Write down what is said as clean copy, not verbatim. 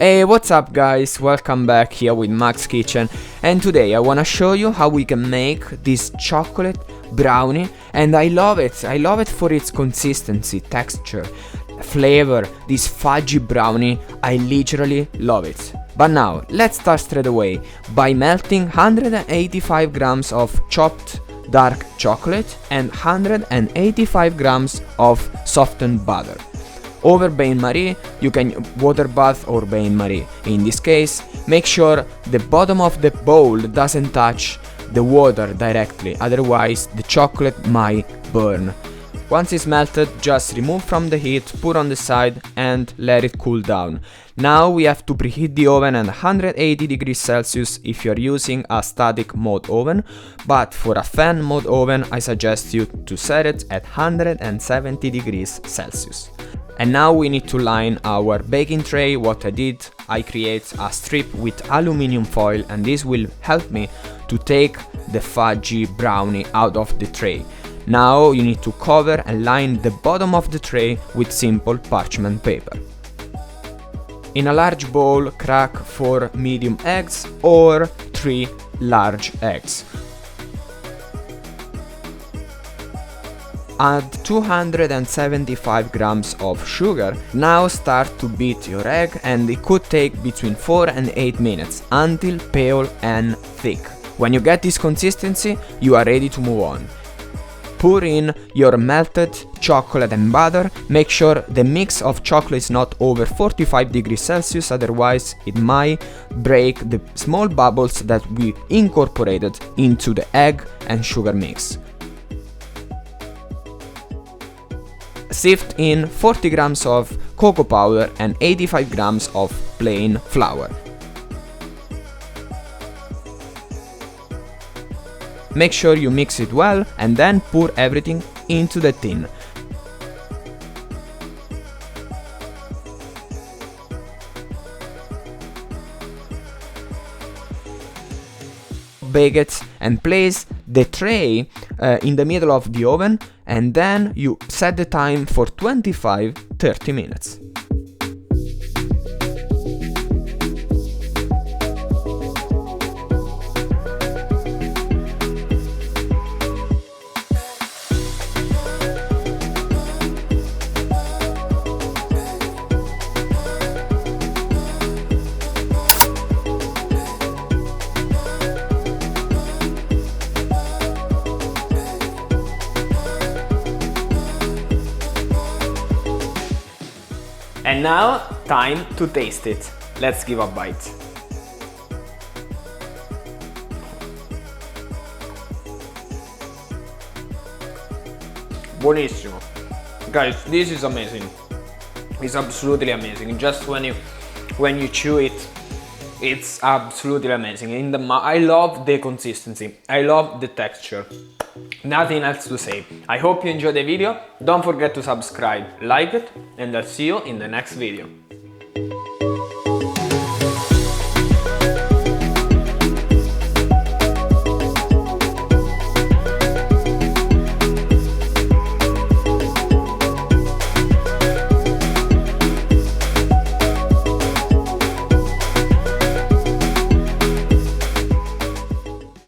Hey, what's up guys, welcome back here with Max Kitchen, and today I wanna show you how we can make this chocolate brownie, and I love it for its consistency, texture, flavor. This fudgy brownie, I literally love it. But now, let's start straight away by melting 185 grams of chopped dark chocolate and 185 grams of softened butter. Over bain-marie, you can water bath or bain-marie. In this case, make sure the bottom of the bowl doesn't touch the water directly, otherwise the chocolate might burn. Once it's melted, just remove from the heat, put on the side and let it cool down. Now we have to preheat the oven at 180 degrees Celsius if you're using a static mode oven, but for a fan mode oven I suggest you to set it at 170 degrees Celsius. And now we need to line our baking tray. What I did, I create a strip with aluminum foil, and this will help me to take the fudgy brownie out of the tray. Now you need to cover and line the bottom of the tray with simple parchment paper. In a large bowl, crack 4 medium eggs or 3 large eggs. Add 275 grams of sugar. Now start to beat your egg, and it could take between 4 and 8 minutes until pale and thick. When you get this consistency, you are ready to move on. Pour in your melted chocolate and butter. Make sure the mix of chocolate is not over 45 degrees Celsius, otherwise it might break the small bubbles that we incorporated into the egg and sugar mix. Sift in 40 grams of cocoa powder and 85 grams of plain flour. Make sure you mix it well and then pour everything into the tin. Bake it and place the tray in the middle of the oven, and then you set the time for 25-30 minutes. And now, time to taste it. Let's give a bite. Buonissimo. Guys, this is amazing. It's absolutely amazing. Just when you chew it, it's absolutely amazing. I love the consistency. I love the texture. Nothing else to say. I hope you enjoyed the video. Don't forget to subscribe, like it, and I'll see you in the next video.